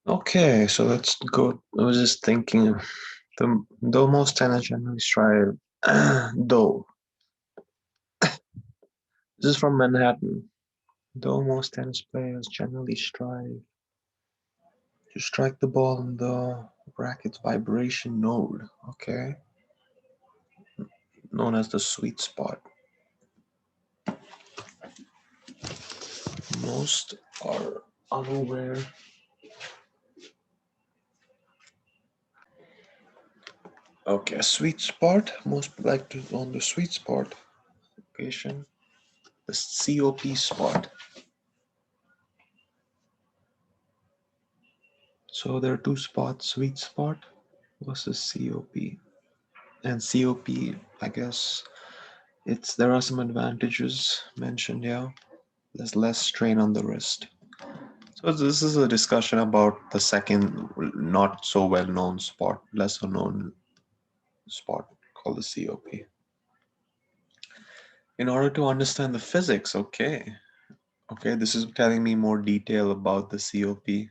Okay, so let's go. I was just thinking the though most tennis generally strive though this is from Manhattan. Though most tennis players generally strive to strike the ball in the racket's vibration node, okay, known as the sweet spot. Most are unaware. Okay, sweet spot. Most like to on the sweet spot location, the COP spot. So there are two spots: sweet spot versus COP. And COP, I guess it's there are some advantages mentioned here. There's less strain on the wrist. So this is a discussion about the second, not so well known spot, lesser known spot called the COP. In order to understand the physics, okay, this is telling me more detail about the COP. It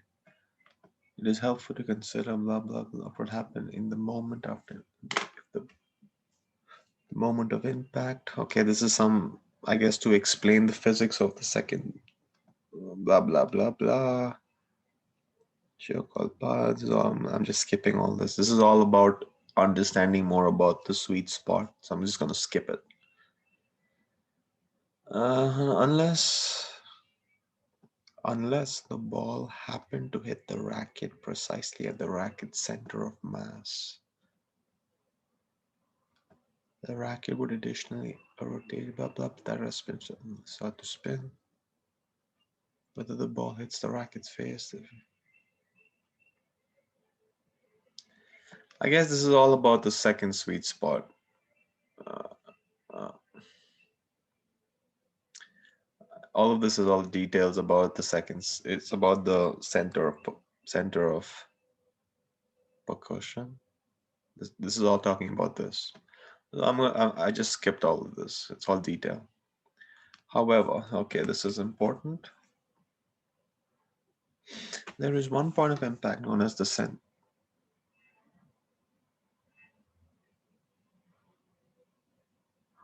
is helpful to consider blah blah blah what happened in the moment after the moment of impact. Okay, this is some, I guess, to explain the physics of the second blah blah blah blah. Sure, called paths. I'm just skipping all this. This is all about understanding more about the sweet spot. So I'm just gonna skip it. Unless the ball happened to hit the racket precisely at the racket's center of mass, the racket would additionally rotate blah blah that has spin start to spin. Whether the ball hits the racket's face. I guess this is all about the second sweet spot. Uh, uh, all of this is all details about the seconds. It's about the center of percussion. This is all talking about this. I just skipped all of this. It's all detail. However, okay, this is important. There is one point of impact known as the center.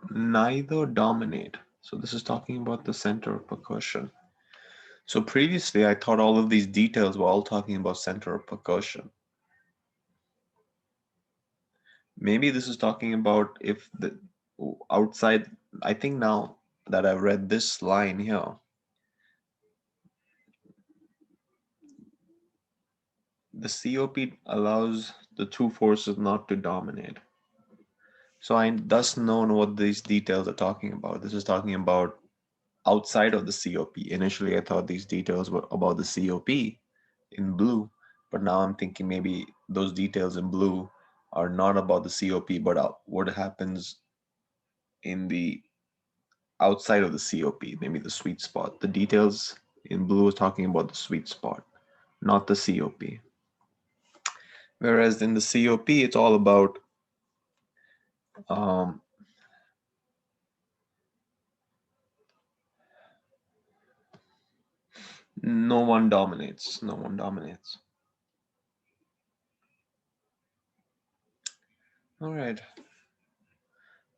Neither dominate. So this is talking about the center of percussion. So previously, I thought all of these details were all talking about center of percussion. Maybe this is talking about if the outside, I think now that I've read this line here, the COP allows the two forces not to dominate. So I thus know what these details are talking about. This is talking about outside of the COP. Initially, I thought these details were about the COP in blue, but now I'm thinking maybe those details in blue are not about the COP, but what happens in the outside of the COP, maybe the sweet spot. The details in blue is talking about the sweet spot, not the COP. Whereas in the COP, it's all about um, no one dominates. No one dominates. All right.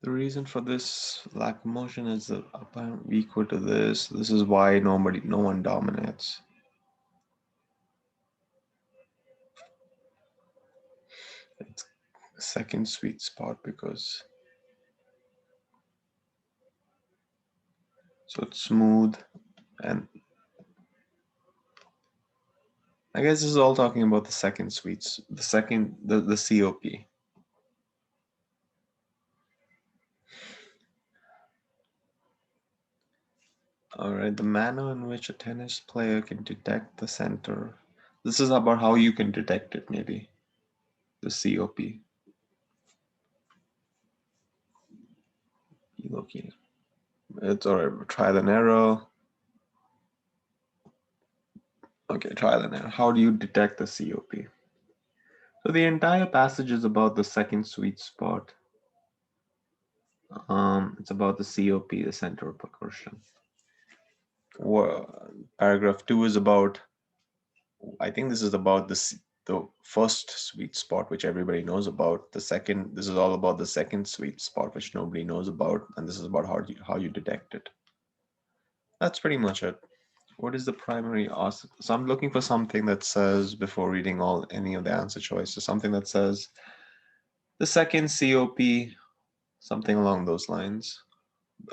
The reason for this lack of motion is that apparently equal to this. This is why no one dominates. It's second sweet spot because so it's smooth and I guess this is all talking about the second sweets, the COP. All right, the manner in which a tennis player can detect the center. This is about how you can detect it, maybe the COP. Looking, it's all right. Trial and error. Okay, trial and error. How do you detect the COP? So the entire passage is about the second sweet spot. It's about the COP, the center of percussion. Paragraph 2 is about I think this is about the first sweet spot, which everybody knows about. The second, this is all about the second sweet spot, which nobody knows about, and this is about how you detect it. That's pretty much it. What is the primary So I'm looking for something that says, before reading any of the answer choices, something that says the second COP, something along those lines.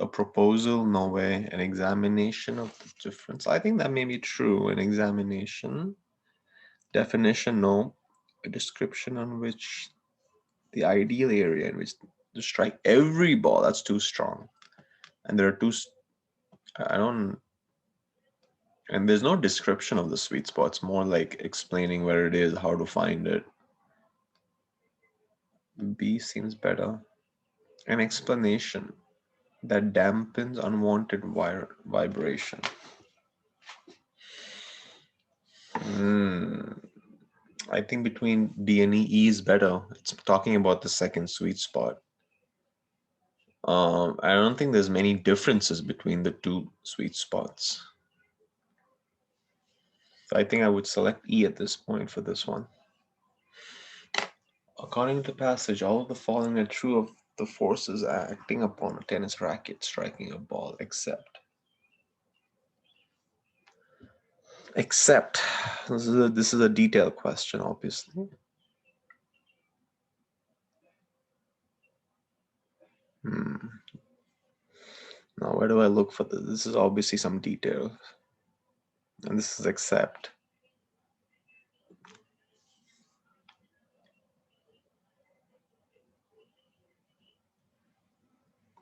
A proposal, no way. An examination of the difference. I think that may be true. An examination. Definition, no. A description on which the ideal area in which to strike every ball. That's too strong. And there are two. I don't. And there's no description of the sweet spot. It's more like explaining where it is, how to find it. B seems better. An explanation that dampens unwanted vibration. Hmm. I think between D and E is better. It's talking about the second sweet spot. I don't think there's many differences between the two sweet spots. I think I would select E at this point for this one. According to the passage, all of the following are true of the forces acting upon a tennis racket striking a ball, except this is a detailed question, obviously. Now, where do I look for this? This is obviously some detail, and this is except.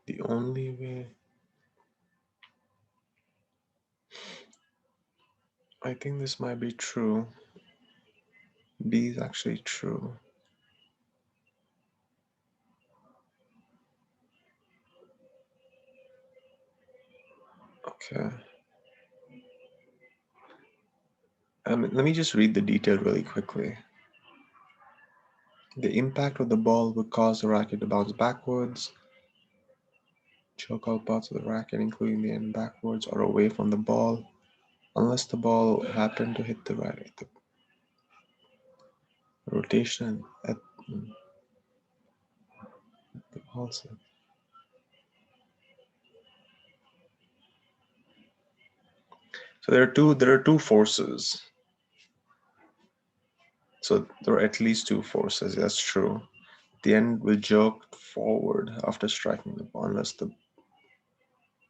The only way. I think this might be true. B is actually true. Okay. Let me just read the detail really quickly. The impact of the ball would cause the racket to bounce backwards, choke all parts of the racket, including the end backwards or away from the ball, unless the ball happened to hit the racket. The rotation at the also. So there are two forces. So there are at least two forces. That's true. The end will jerk forward after striking the ball, unless the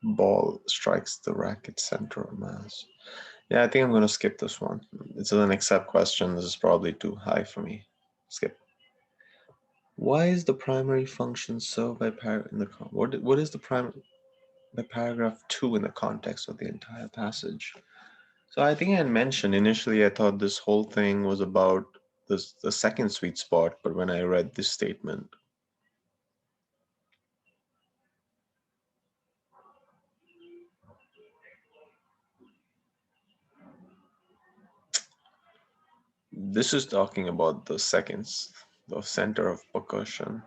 ball strikes the racket center of mass. Yeah, I think I'm going to skip this one. It's an accept question. This is probably too high for me. Skip. Why is the primary function served by what is the primary by paragraph 2 in the context of the entire passage? So I think I had mentioned initially I thought this whole thing was about the second sweet spot, but when I read this statement, this is talking about the seconds, the center of percussion.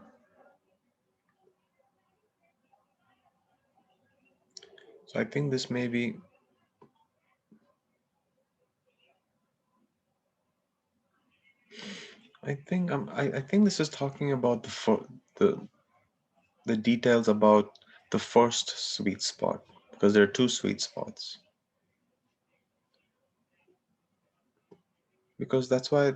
So I think this may be. I think this is talking about the the details about the first sweet spot, because there are two sweet spots. Because that's why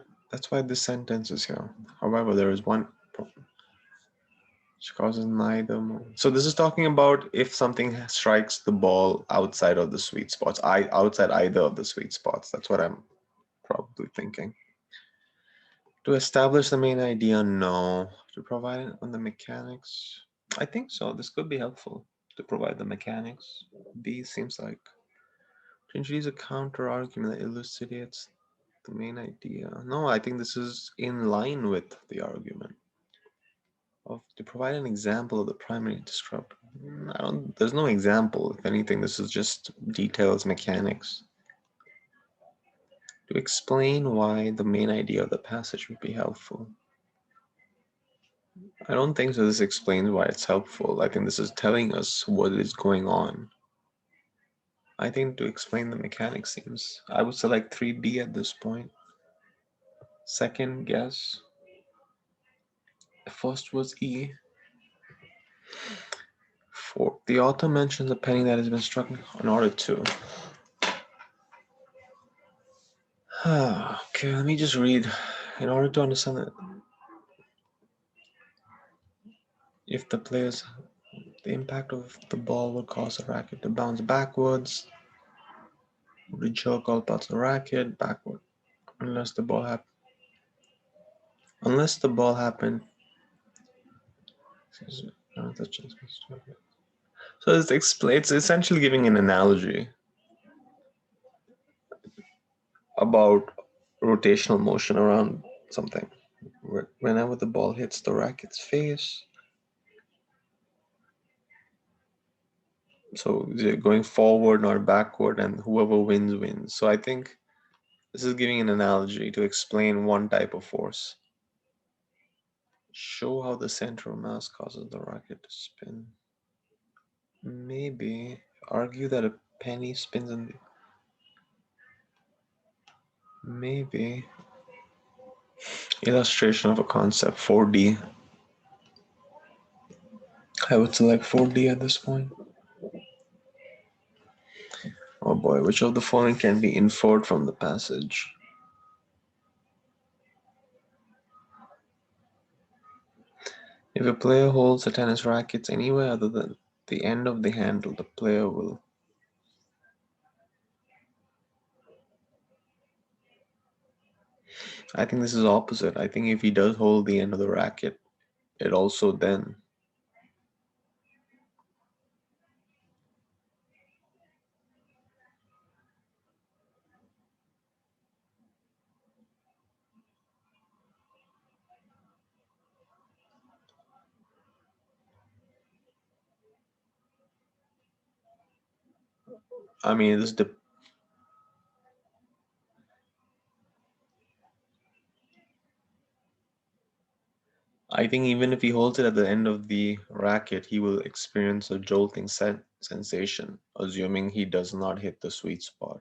this sentence is here. However, there is one which causes neither. So this is talking about if something strikes the ball outside of the sweet spots, outside either of the sweet spots. That's what I'm probably thinking. To establish the main idea, no. To provide it on the mechanics, I think so. This could be helpful to provide the mechanics. B seems like to introduce a counter argument that elucidates the main idea. No, I think this is in line with the argument of to provide an example of the primary disruptor. I don't. There's no example. If anything, this is just details, mechanics. To explain why the main idea of the passage would be helpful. I don't think so. This explains why it's helpful. I think this is telling us what is going on. I think to explain the mechanics seems, I would select 3D at this point. Second guess. The first was E. Four. The author mentions a penny that has been struck in order to. Okay, let me just read. In order to understand that, if the impact of the ball will cause the racket to bounce backwards, would jerk all parts of the racket backward, unless the ball happened. So it's essentially giving an analogy about rotational motion around something. Whenever the ball hits the racket's face, so they're going forward, not backward, and whoever wins wins. So I think this is giving an analogy to explain one type of force. Show how the center of mass causes the racket to spin. Maybe argue that a penny spins in the. Maybe illustration of a concept 4D. I would select 4D at this point. Oh boy, which of the following can be inferred from the passage? If a player holds the tennis rackets anywhere other than the end of the handle, the player will. I think this is opposite. I think if he does hold the end of the racket, it also then. I mean, I think even if he holds it at the end of the racket, he will experience a jolting sensation, assuming he does not hit the sweet spot.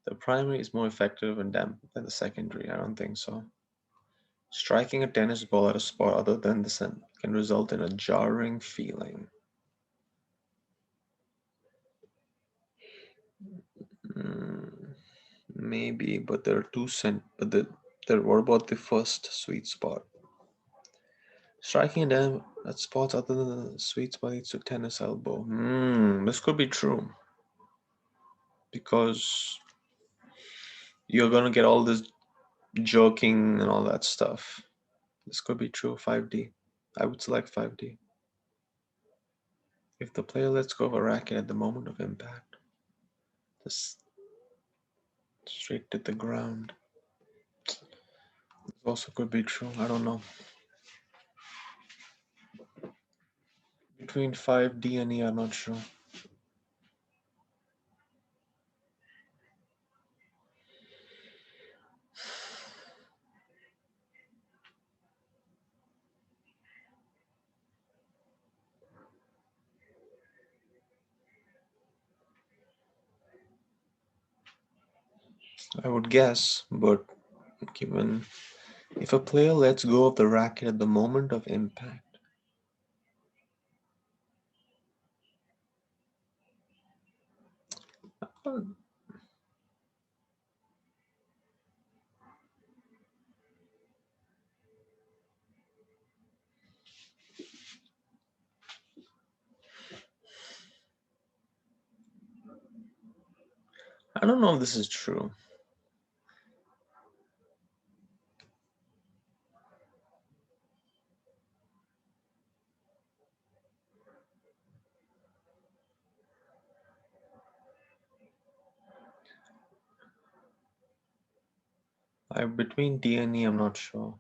The primary is more effective and damp than the secondary. I don't think so. Striking a tennis ball at a spot other than the center can result in a jarring feeling. Mm, maybe, but there are two what about the first sweet spot? Striking a dam at spots other than the sweet spot leads to tennis elbow. This could be true because you're gonna get all this jerking and all that stuff. This could be true. 5D. I would select 5D. If the player lets go of a racket at the moment of impact, this straight to the ground. This also could be true. I don't know. Between 5D and E, I'm not sure. I would guess, but given if a player lets go of the racket at the moment of impact, I don't know if this is true. Between D and E, I'm not sure.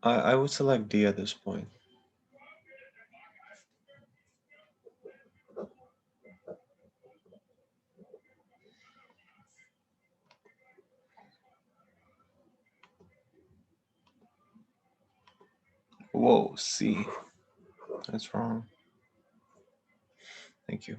I would select D at this point. Whoa, C. That's wrong. Thank you.